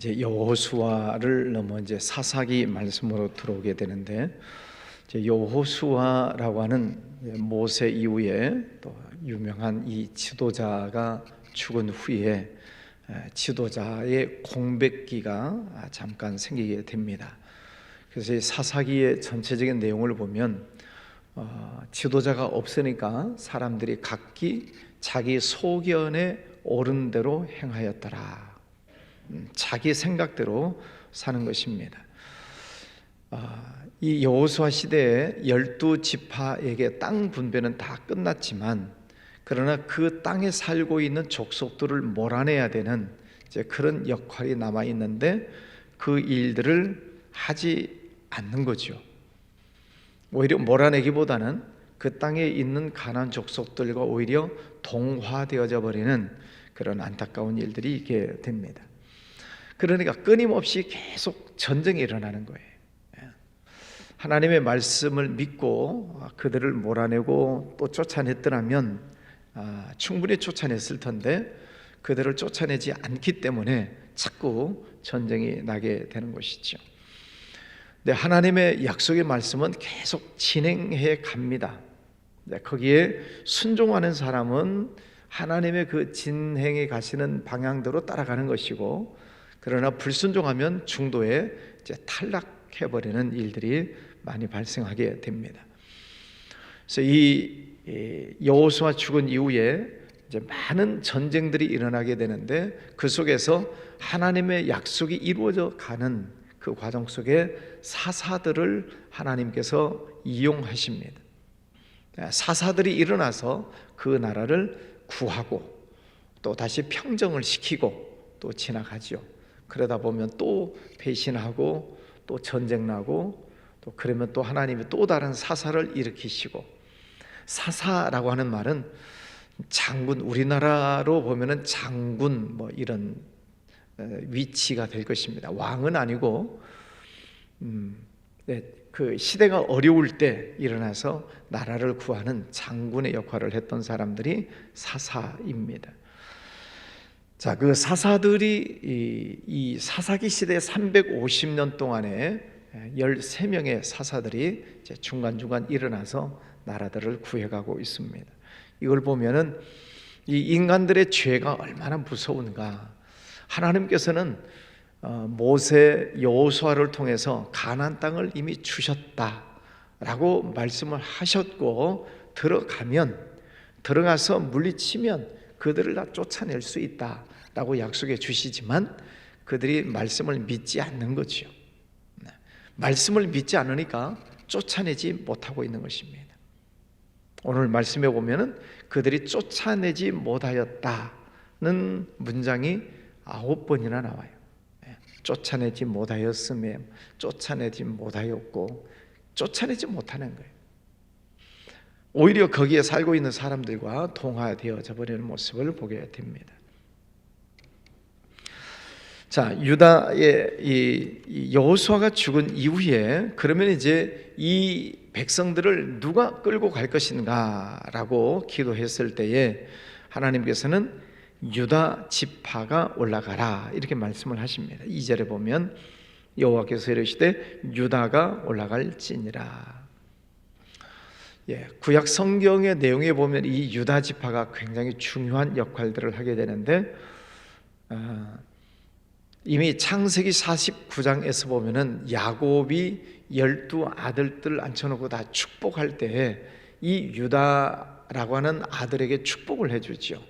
이제 여호수아를 넘어 이제 사사기 말씀으로 들어오게 되는데, 이제 여호수아라고 하는 모세 이후에 또 유명한 이 지도자가 죽은 후에 지도자의 공백기가 잠깐 생기게 됩니다. 그래서 이 사사기의 전체적인 내용을 보면 지도자가 없으니까 사람들이 각기 자기 소견에 옳은 대로 행하였더라. 자기 생각대로 사는 것입니다. 이 여호수아 시대에 12지파에게 땅 분배는 다 끝났지만, 그러나 그 땅에 살고 있는 족속들을 몰아내야 되는 이제 그런 역할이 남아 있는데, 그 일들을 하지 않는 거죠. 오히려 몰아내기보다는 그 땅에 있는 가나안 족속들과 오히려 동화되어져 버리는 그런 안타까운 일들이 있게 됩니다. 그러니까 끊임없이 계속 전쟁이 일어나는 거예요. 하나님의 말씀을 믿고 그들을 몰아내고 또 쫓아냈더라면 충분히 쫓아냈을 텐데, 그들을 쫓아내지 않기 때문에 자꾸 전쟁이 나게 되는 것이죠. 근데 하나님의 약속의 말씀은 계속 진행해 갑니다. 거기에 순종하는 사람은 하나님의 그 진행해 가시는 방향대로 따라가는 것이고, 그러나 불순종하면 중도에 이제 탈락해버리는 일들이 많이 발생하게 됩니다. 그래서 이 여호수아 죽은 이후에 이제 많은 전쟁들이 일어나게 되는데, 그 속에서 하나님의 약속이 이루어져 가는 그 과정 속에 사사들을 하나님께서 이용하십니다. 사사들이 일어나서 그 나라를 구하고 또 다시 평정을 시키고 또 지나가죠. 그러다 보면 또 배신하고 또 전쟁 나고, 또 그러면 또 하나님이 또 다른 사사를 일으키시고, 사사라고 하는 말은 장군, 우리나라로 보면은 장군 뭐 이런 위치가 될 것입니다. 왕은 아니고 그 시대가 어려울 때 일어나서 나라를 구하는 장군의 역할을 했던 사람들이 사사입니다. 자, 그 사사들이 이 사사기 시대 350년 동안에 13명의 사사들이 이제 중간중간 일어나서 나라들을 구해가고 있습니다. 이걸 보면은 이 인간들의 죄가 얼마나 무서운가. 하나님께서는 모세 여호수아를 통해서 가나안 땅을 이미 주셨다라고 말씀을 하셨고, 들어가서 물리치면 그들을 다 쫓아낼 수 있다라고 약속해 주시지만, 그들이 말씀을 믿지 않는 거죠. 말씀을 믿지 않으니까 쫓아내지 못하고 있는 것입니다. 오늘 말씀에 보면은 그들이 쫓아내지 못하였다는 문장이 9번이나 나와요. 쫓아내지 못하였음에, 쫓아내지 못하였고, 쫓아내지 못하는 거예요. 오히려 거기에 살고 있는 사람들과 동화되어져 버리는 모습을 보게 됩니다. 자, 유다의 이 여호수아가 죽은 이후에 그러면 이제 이 백성들을 누가 끌고 갈 것인가라고 기도했을 때에 하나님께서는 유다 지파가 올라가라 이렇게 말씀을 하십니다. 2절에 보면 여호와께서 이르시되 유다가 올라갈지니라. 구약 성경의 내용에 보면 이 유다 지파가 굉장히 중요한 역할들을 하게 되는데, 이미 창세기 49장에서 보면은 야곱이 12아들들 앉혀놓고 다 축복할 때 이 유다라고 하는 아들에게 축복을 해주죠.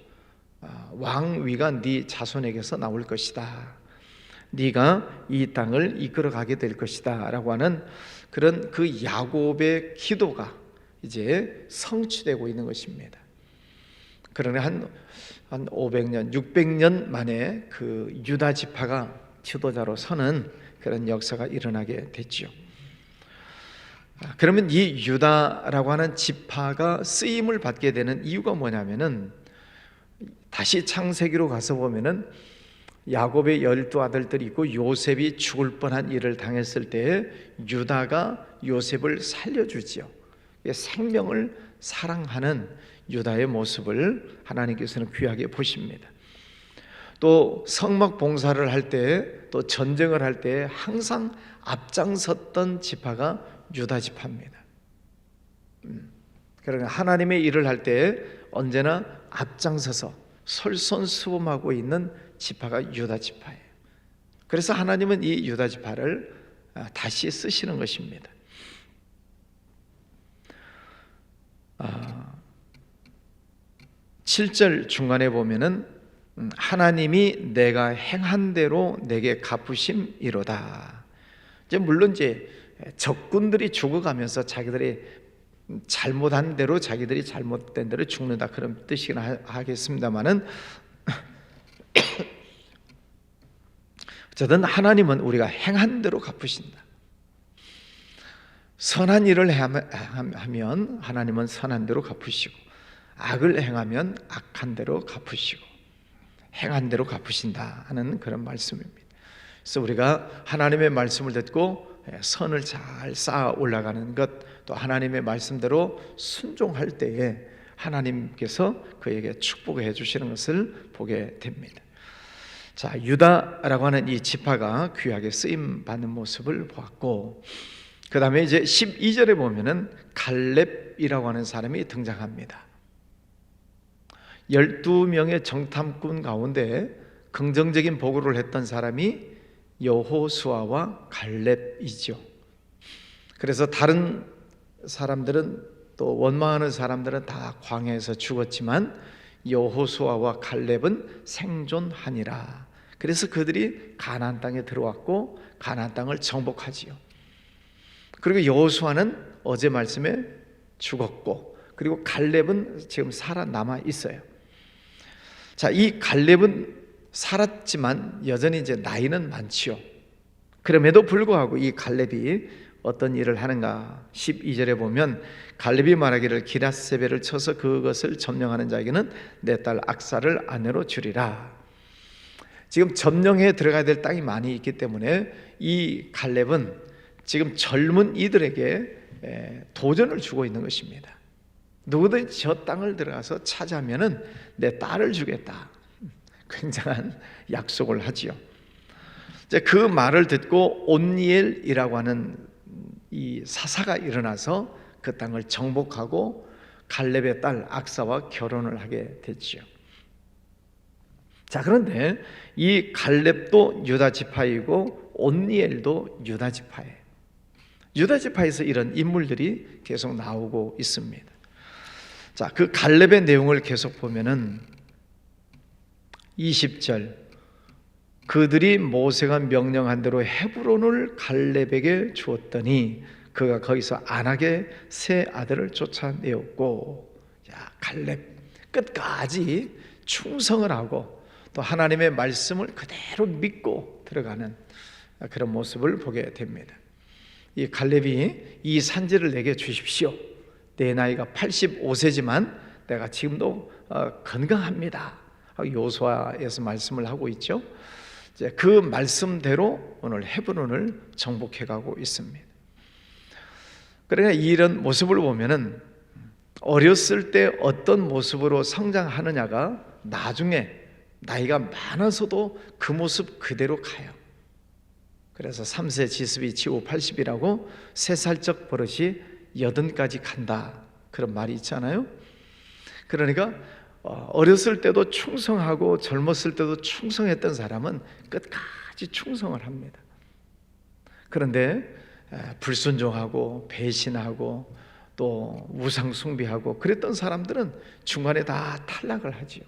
왕위가 네 자손에게서 나올 것이다. 네가 이 땅을 이끌어가게 될 것이다 라고 하는 그런 그 야곱의 기도가 이제 성취되고 있는 것입니다. 그러나 한 500년, 600년 만에 그 유다 지파가 지도자로 서는 그런 역사가 일어나게 됐죠. 그러면 이 유다라고 하는 지파가 쓰임을 받게 되는 이유가 뭐냐면은, 다시 창세기로 가서 보면은 야곱의 12아들들이 있고 요셉이 죽을 뻔한 일을 당했을 때에 유다가 요셉을 살려주지요. 생명을 사랑하는 유다의 모습을 하나님께서는 귀하게 보십니다. 또 성막 봉사를 할 때, 또 전쟁을 할 때 항상 앞장섰던 지파가 유다 지파입니다. 그러니까 하나님의 일을 할 때 언제나 앞장서서 솔선수범하고 있는 지파가 유다 지파예요. 그래서 하나님은 이 유다 지파를 다시 쓰시는 것입니다. 7절 중간에 보면은 하나님이 내가 행한 대로 내게 갚으심이로다. 이제 물론 이제 적군들이 죽어가면서 자기들이 잘못한 대로 자기들이 잘못된 대로 죽는다 그런 뜻이긴 하겠습니다만은 어쨌든 하나님은 우리가 행한 대로 갚으신다. 선한 일을 하면 하나님은 선한 대로 갚으시고, 악을 행하면 악한 대로 갚으시고, 행한 대로 갚으신다 하는 그런 말씀입니다. 그래서 우리가 하나님의 말씀을 듣고 선을 잘 쌓아 올라가는 것, 또 하나님의 말씀대로 순종할 때에 하나님께서 그에게 축복해 주시는 것을 보게 됩니다. 자, 유다라고 하는 이 지파가 귀하게 쓰임 받는 모습을 보았고, 그 다음에 이제 12절에 보면은 갈렙이라고 하는 사람이 등장합니다. 12명의 정탐꾼 가운데 긍정적인 보고를 했던 사람이 여호수아와 갈렙이죠. 그래서 다른 사람들은, 또 원망하는 사람들은 다 광야에서 죽었지만 여호수아와 갈렙은 생존하니라. 그래서 그들이 가나안 땅에 들어왔고 가나안 땅을 정복하지요. 그리고 여호수아는 어제 말씀에 죽었고, 그리고 갈렙은 지금 살아남아 있어요. 자, 이 갈렙은 살았지만 여전히 이제 나이는 많지요. 그럼에도 불구하고 이 갈렙이 어떤 일을 하는가? 12절에 보면 갈렙이 말하기를 기랏세벨을 쳐서 그것을 점령하는 자에게는 내 딸 악사를 아내로 주리라. 지금 점령해 들어가야 될 땅이 많이 있기 때문에 이 갈렙은 지금 젊은 이들에게 도전을 주고 있는 것입니다. 누구든지 저 땅을 들어가서 차지하면은 내 딸을 주겠다. 굉장한 약속을 하지요. 그 말을 듣고 온니엘이라고 하는 이 사사가 일어나서 그 땅을 정복하고 갈렙의 딸 악사와 결혼을 하게 됐지요. 자, 그런데 이 갈렙도 유다 지파이고 온니엘도 유다 지파예요. 유다 지파에서 이런 인물들이 계속 나오고 있습니다. 자, 그 갈렙의 내용을 계속 보면은 20절, 그들이 모세가 명령한 대로 헤브론을 갈렙에게 주었더니 그가 거기서 안악의 세 아들을 쫓아내었고, 자, 갈렙 끝까지 충성을 하고 또 하나님의 말씀을 그대로 믿고 들어가는 그런 모습을 보게 됩니다. 이 갈렙이 이 산지를 내게 주십시오. 내 나이가 85세지만 내가 지금도 건강합니다. 여호수아에서 말씀을 하고 있죠. 그 말씀대로 오늘 헤브론을 정복해 가고 있습니다. 그러니까 이런 모습을 보면은 어렸을 때 어떤 모습으로 성장하느냐가 나중에 나이가 많아서도 그 모습 그대로 가요. 그래서 3세 지습이 지오 80이라고 3살적 버릇이 80까지 간다, 그런 말이 있잖아요. 그러니까 어렸을 때도 충성하고 젊었을 때도 충성했던 사람은 끝까지 충성을 합니다. 그런데 불순종하고 배신하고 또 우상 숭배하고 그랬던 사람들은 중간에 다 탈락을 하지요.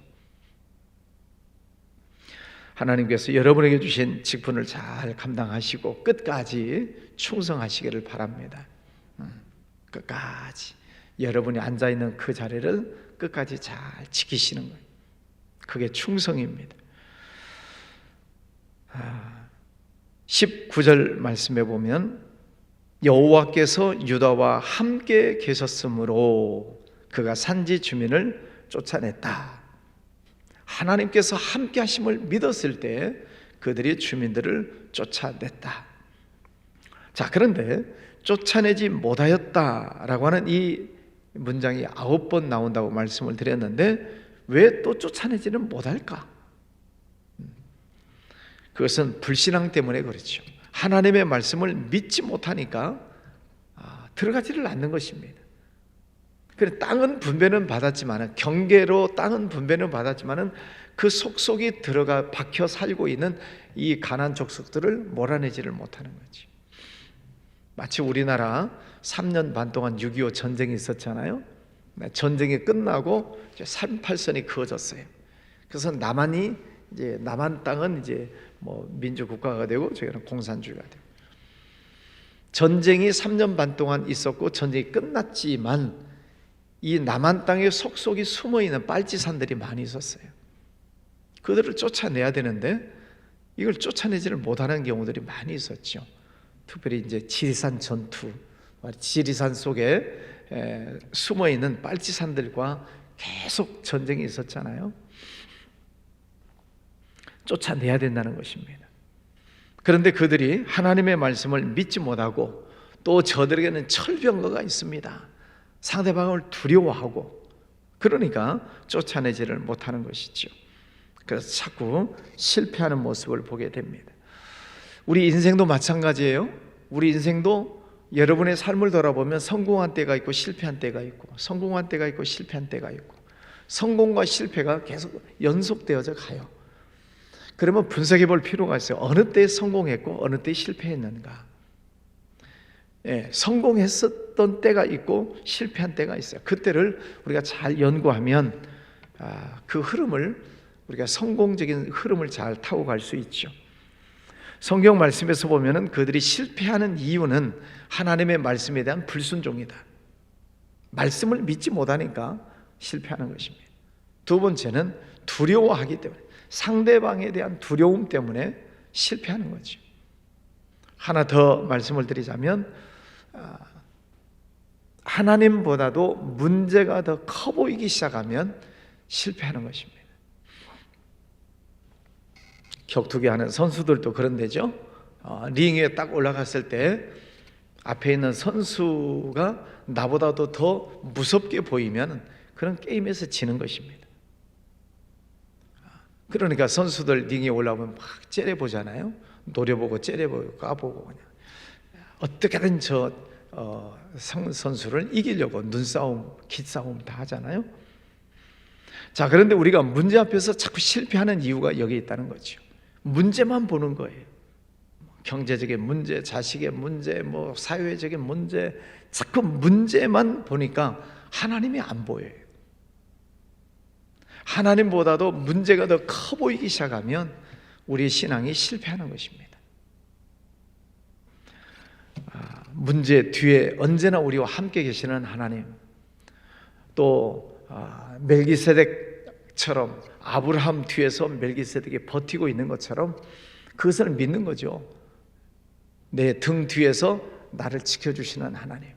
하나님께서 여러분에게 주신 직분을 잘 감당하시고 끝까지 충성하시기를 바랍니다. 끝까지 여러분이 앉아있는 그 자리를 끝까지 잘 지키시는 거예요. 그게 충성입니다. 19절 말씀에 보면 여호와께서 유다와 함께 계셨으므로 그가 산지 주민을 쫓아냈다. 하나님께서 함께 하심을 믿었을 때 그들이 주민들을 쫓아냈다. 자, 그런데 쫓아내지 못하였다라고 하는 이 문장이 9번 나온다고 말씀을 드렸는데 왜 또 쫓아내지는 못할까? 그것은 불신앙 때문에 그렇죠. 하나님의 말씀을 믿지 못하니까 들어가지를 않는 것입니다. 그래, 땅은 분배는 받았지만, 경계로 땅은 분배는 받았지만은 그 속속이 들어가 박혀 살고 있는 이 가나안 족속들을 몰아내지를 못하는 거지. 마치 우리나라 3년 반 동안 6.25 전쟁이 있었잖아요. 전쟁이 끝나고 이제 3.8선이 그어졌어요. 그래서 남한 땅은 이제 뭐 민주국가가 되고 저희는 공산주의가 되고, 전쟁이 3년 반 동안 있었고 전쟁이 끝났지만 이 남한 땅에 속속이 숨어있는 빨치산들이 많이 있었어요. 그들을 쫓아내야 되는데 이걸 쫓아내지를 못하는 경우들이 많이 있었죠. 특별히 이제 지리산 전투, 지리산 속에 숨어있는 빨치산들과 계속 전쟁이 있었잖아요. 쫓아내야 된다는 것입니다. 그런데 그들이 하나님의 말씀을 믿지 못하고, 또 저들에게는 철병거가 있습니다. 상대방을 두려워하고, 그러니까 쫓아내지를 못하는 것이죠. 그래서 자꾸 실패하는 모습을 보게 됩니다. 우리 인생도 마찬가지예요. 우리 인생도 여러분의 삶을 돌아보면 성공한 때가 있고 실패한 때가 있고, 성공한 때가 있고 실패한 때가 있고, 성공과 실패가 계속 연속되어져 가요. 그러면 분석해 볼 필요가 있어요. 어느 때 성공했고 어느 때 실패했는가. 성공했었던 때가 있고 실패한 때가 있어요. 그때를 우리가 잘 연구하면 그 흐름을, 우리가 성공적인 흐름을 잘 타고 갈 수 있죠. 성경 말씀에서 보면은 그들이 실패하는 이유는 하나님의 말씀에 대한 불순종이다. 말씀을 믿지 못하니까 실패하는 것입니다. 두 번째는 두려워하기 때문에, 상대방에 대한 두려움 때문에 실패하는 거죠. 하나 더 말씀을 드리자면, 하나님보다도 문제가 더 커 보이기 시작하면 실패하는 것입니다. 격투기 하는 선수들도 그런데죠. 링 위에 딱 올라갔을 때 앞에 있는 선수가 나보다도 더 무섭게 보이면 그런 게임에서 지는 것입니다. 그러니까 선수들 링에 올라오면 막 째려보잖아요. 노려보고 째려보고 까보고, 그냥 어떻게든 저 선수를 이기려고 눈싸움, 기싸움 다 하잖아요. 자, 그런데 우리가 문제 앞에서 자꾸 실패하는 이유가 여기 있다는 거죠. 문제만 보는 거예요. 경제적인 문제, 자식의 문제, 뭐 사회적인 문제, 자꾸 문제만 보니까 하나님이 안 보여요. 하나님보다도 문제가 더 커 보이기 시작하면 우리의 신앙이 실패하는 것입니다. 문제 뒤에 언제나 우리와 함께 계시는 하나님, 또 멜기세덱처럼 아브라함 뒤에서 멜기세덱이 버티고 있는 것처럼 그것을 믿는 거죠. 내 등 뒤에서 나를 지켜주시는 하나님,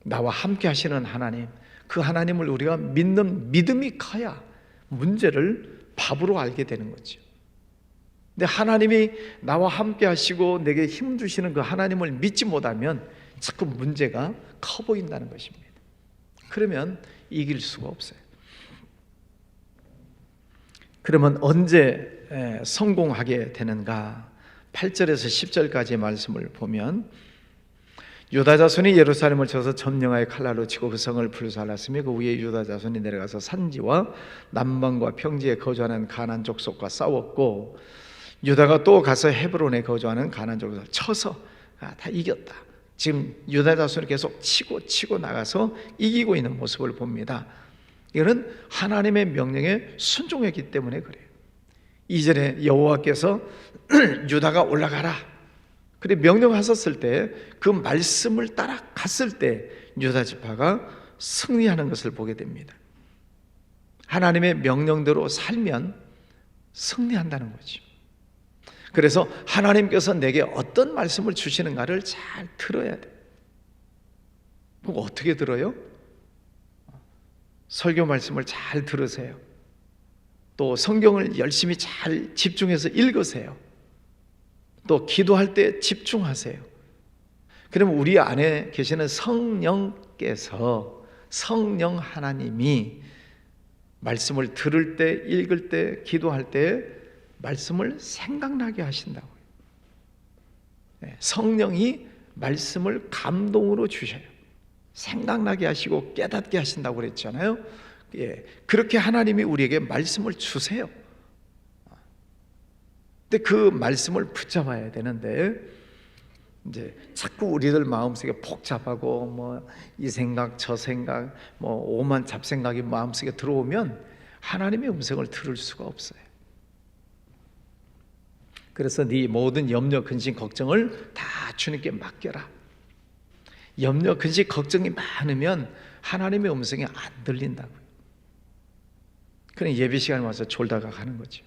나와 함께 하시는 하나님, 그 하나님을 우리가 믿는 믿음이 커야 문제를 밥으로 알게 되는 거죠. 근데 하나님이 나와 함께 하시고 내게 힘 주시는 그 하나님을 믿지 못하면 자꾸 문제가 커 보인다는 것입니다. 그러면 이길 수가 없어요. 그러면 언제 성공하게 되는가? 8절에서 10절까지의 말씀을 보면, 유다 자손이 예루살렘을 쳐서 점령하여 칼날로 치고 그 성을 불살랐으며 그 위에 유다 자손이 내려가서 산지와 남방과 평지에 거주하는 가나안 족속과 싸웠고, 유다가 또 가서 헤브론에 거주하는 가나안 족속을 쳐서 다 이겼다. 지금 유다 자손이 계속 치고 나가서 이기고 있는 모습을 봅니다. 이거는 하나님의 명령에 순종했기 때문에 그래요. 2절에 여호와께서 유다가 올라가라, 그래 명령하셨을 때 그 말씀을 따라갔을 때 유다 지파가 승리하는 것을 보게 됩니다. 하나님의 명령대로 살면 승리한다는 거죠. 그래서 하나님께서 내게 어떤 말씀을 주시는가를 잘 들어야 돼. 그거 어떻게 들어요? 설교 말씀을 잘 들으세요. 또 성경을 열심히 잘 집중해서 읽으세요. 또 기도할 때 집중하세요. 그러면 우리 안에 계시는 성령께서, 성령 하나님이 말씀을 들을 때, 읽을 때, 기도할 때 말씀을 생각나게 하신다고요. 성령이 말씀을 감동으로 주셔요. 생각나게 하시고 깨닫게 하신다고 그랬잖아요. 그렇게 하나님이 우리에게 말씀을 주세요. 근데 그 말씀을 붙잡아야 되는데 이제 자꾸 우리들 마음속에 복잡하고 뭐 이 생각 저 생각 뭐 오만 잡생각이 마음속에 들어오면 하나님의 음성을 들을 수가 없어요. 그래서 네 모든 염려 근심 걱정을 다 주님께 맡겨라. 염려 근심 걱정이 많으면 하나님의 음성이 안 들린다고요. 그냥 예배 시간에 와서 졸다가 가는 거죠.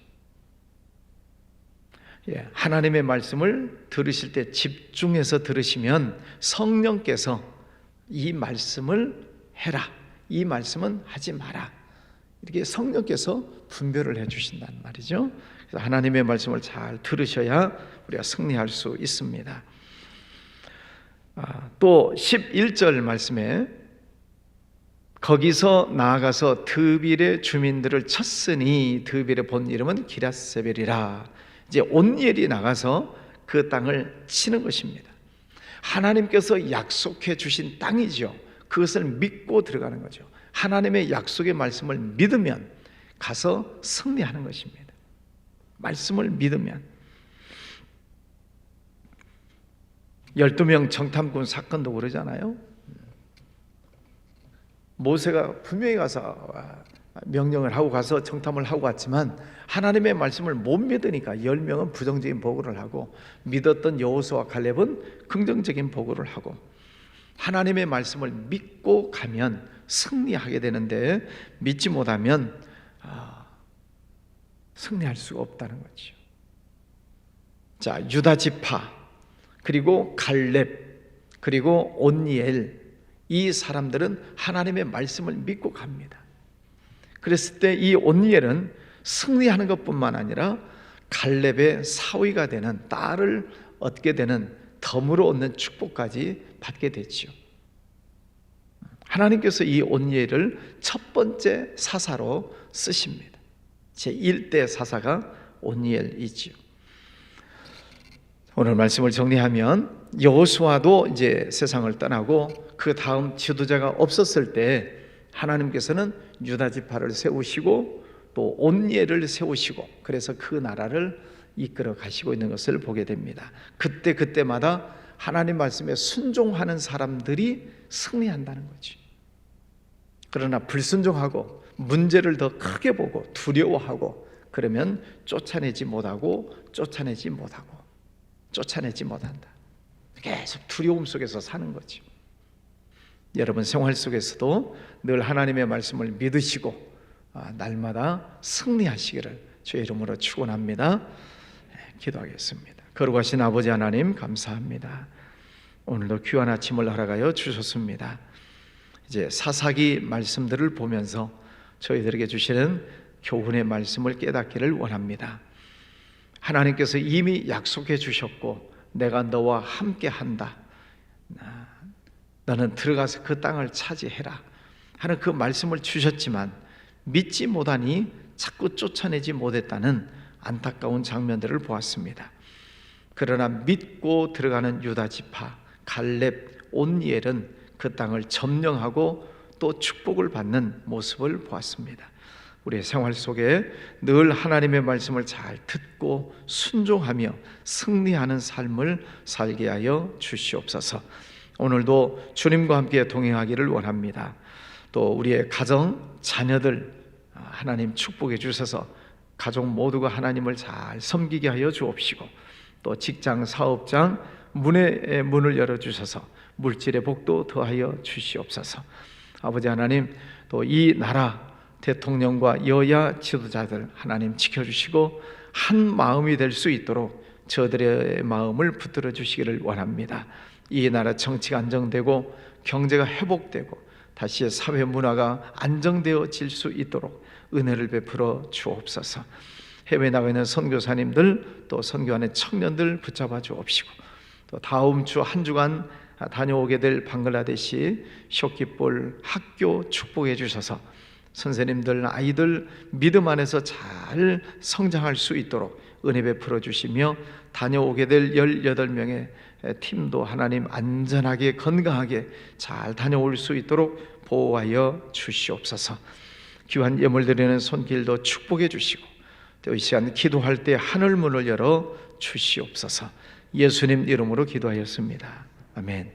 하나님의 말씀을 들으실 때 집중해서 들으시면 성령께서 이 말씀을 해라, 이 말씀은 하지 마라, 이렇게 성령께서 분별을 해주신다는 말이죠. 그래서 하나님의 말씀을 잘 들으셔야 우리가 승리할 수 있습니다. 또 11절 말씀에 거기서 나아가서 드빌의 주민들을 쳤으니 드빌의 본 이름은 기럇세벨이라. 이제 온니엘이 나가서 그 땅을 치는 것입니다. 하나님께서 약속해 주신 땅이죠. 그것을 믿고 들어가는 거죠. 하나님의 약속의 말씀을 믿으면 가서 승리하는 것입니다. 말씀을 믿으면. 12명 정탐꾼 사건도 그러잖아요. 모세가 분명히 가서 명령을 하고 가서 정탐을 하고 갔지만 하나님의 말씀을 못 믿으니까 10명은 부정적인 보고를 하고 믿었던 여호수아와 갈렙은 긍정적인 보고를 하고, 하나님의 말씀을 믿고 가면 승리하게 되는데 믿지 못하면 승리할 수가 없다는 거죠. 자, 유다 지파 그리고 갈렙 그리고 온니엘, 이 사람들은 하나님의 말씀을 믿고 갑니다. 그랬을 때 이 온니엘은 승리하는 것뿐만 아니라 갈렙의 사위가 되는, 딸을 얻게 되는, 덤으로 얻는 축복까지 받게 됐죠. 하나님께서 이 온니엘을 첫 번째 사사로 쓰십니다. 제1대 사사가 온니엘이지요. 오늘 말씀을 정리하면 여호수아도 이제 세상을 떠나고 그 다음 지도자가 없었을 때 하나님께서는 유다 지파를 세우시고 또 온니엘을 세우시고, 그래서 그 나라를 이끌어 가시고 있는 것을 보게 됩니다. 그때마다 하나님 말씀에 순종하는 사람들이 승리한다는 거지. 그러나 불순종하고 문제를 더 크게 보고 두려워하고 그러면 쫓아내지 못한다. 계속 두려움 속에서 사는 거지. 여러분 생활 속에서도 늘 하나님의 말씀을 믿으시고 날마다 승리하시기를 주의 이름으로 축원합니다. 기도하겠습니다. 거룩하신 아버지 하나님, 감사합니다. 오늘도 귀한 아침을 허락하여 주셨습니다. 이제 사사기 말씀들을 보면서 저희들에게 주시는 교훈의 말씀을 깨닫기를 원합니다. 하나님께서 이미 약속해 주셨고 내가 너와 함께 한다, 너는 들어가서 그 땅을 차지해라 하는 그 말씀을 주셨지만 믿지 못하니 자꾸 쫓아내지 못했다는 안타까운 장면들을 보았습니다. 그러나 믿고 들어가는 유다 지파 갈렙, 온니엘은 그 땅을 점령하고 또 축복을 받는 모습을 보았습니다. 우리의 생활 속에 늘 하나님의 말씀을 잘 듣고 순종하며 승리하는 삶을 살게 하여 주시옵소서. 오늘도 주님과 함께 동행하기를 원합니다. 또 우리의 가정, 자녀들 하나님 축복해 주셔서 가족 모두가 하나님을 잘 섬기게 하여 주옵시고, 또 직장, 사업장 문의 문을 열어주셔서 물질의 복도 더하여 주시옵소서. 아버지 하나님, 또 이 나라 대통령과 여야 지도자들 하나님 지켜주시고 한 마음이 될 수 있도록 저들의 마음을 붙들어 주시기를 원합니다. 이 나라 정치가 안정되고 경제가 회복되고 다시 사회 문화가 안정되어질 수 있도록 은혜를 베풀어 주옵소서. 해외 나가 있는 선교사님들 또 선교하는 청년들 붙잡아 주옵시고, 또 다음 주 한 주간 다녀오게 될 방글라데시 쇼키볼 학교 축복해 주셔서 선생님들, 아이들 믿음 안에서 잘 성장할 수 있도록 은혜 베풀어 주시며 다녀오게 될 18명의 팀도 하나님 안전하게 건강하게 잘 다녀올 수 있도록 보호하여 주시옵소서. 귀한 예물 드리는 손길도 축복해 주시고 또 이 시간 기도할 때 하늘문을 열어 주시옵소서. 예수님 이름으로 기도하였습니다. 아멘.